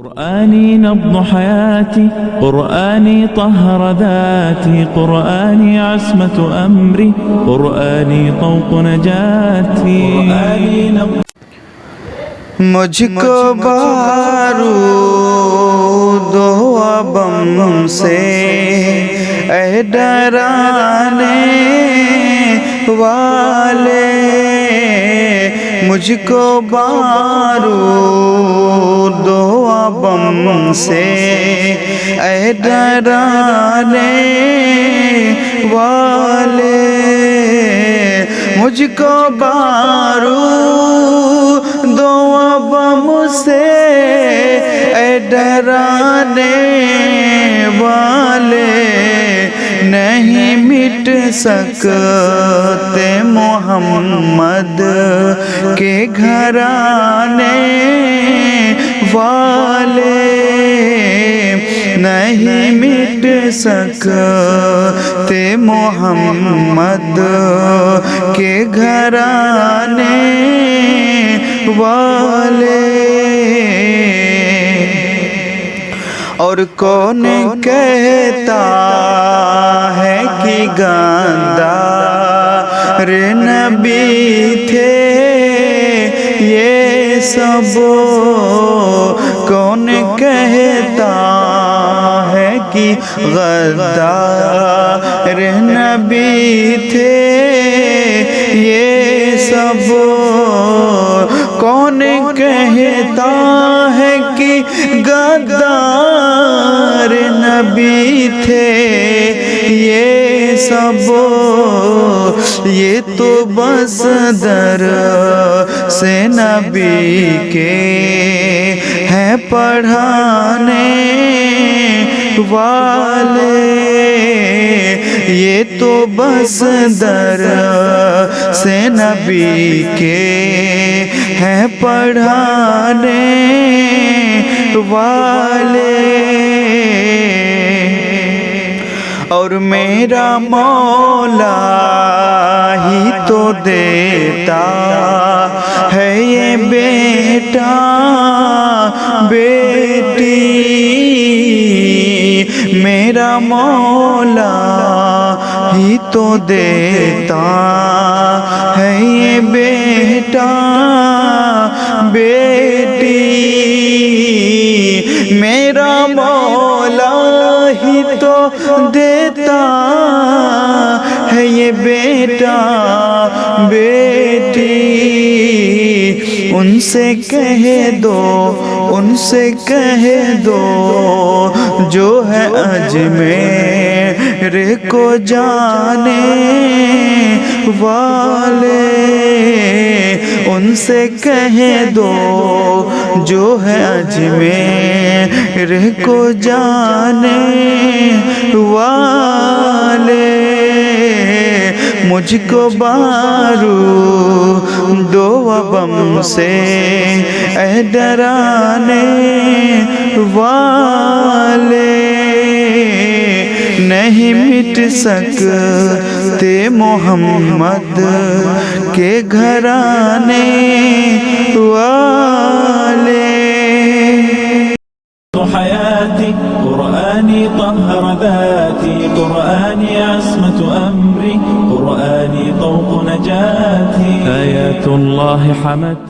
قرآني نبض حياتي، قرآني طهر ذاتي، قرآني عصمة أمري، قرآني طوق نجاتي، قرآني نبض مجھ کو بارود و بم سے اے ڈرانے والے، مجھ کو بارود و بم سے اے ڈرانے والے، مجھ کو بارود و بم سے اے ڈرانے والے، نہیں مٹ سکتے محمد کے گھرانے والے، نہیں مٹ سکتے محمد کے گھرانے والے۔ اور کون کہتا ہے کہ غدار نبی تھے یہ سب، کون کہتا ہے کہ غدار نبی تھے یہ سب، کون کہتا ہے کہ غدار نبی تھے یہ سب، یہ تو بس در سے نبی کے ہیں پڑھانے والے، یہ تو بس در سے نبی کے ہیں پڑھانے والے۔ اور میرا مولا ہی تو دیتا ہے یہ بیٹا بیٹی، میرا مولا ہی تو دیتا ہے یہ بیٹا بیٹی، میرا مولا ہی تو دیتا ہے یہ بیٹا بیٹی، ان سے کہہ دو، ان سے کہہ دو جو ہے اجمیر کو جانے والے، ان سے کہہ دو جو ہے اجمیر کو جانے والے، مجھ کو بارود و بم سے اے ڈرانے والے، نہیں مٹ سکتے محمد کے گھرانے والے۔ حياتي، قرآني طهر ذاتي، قرآني عصمة أمري، قرآني طوق نجاتي، آيات الله حمت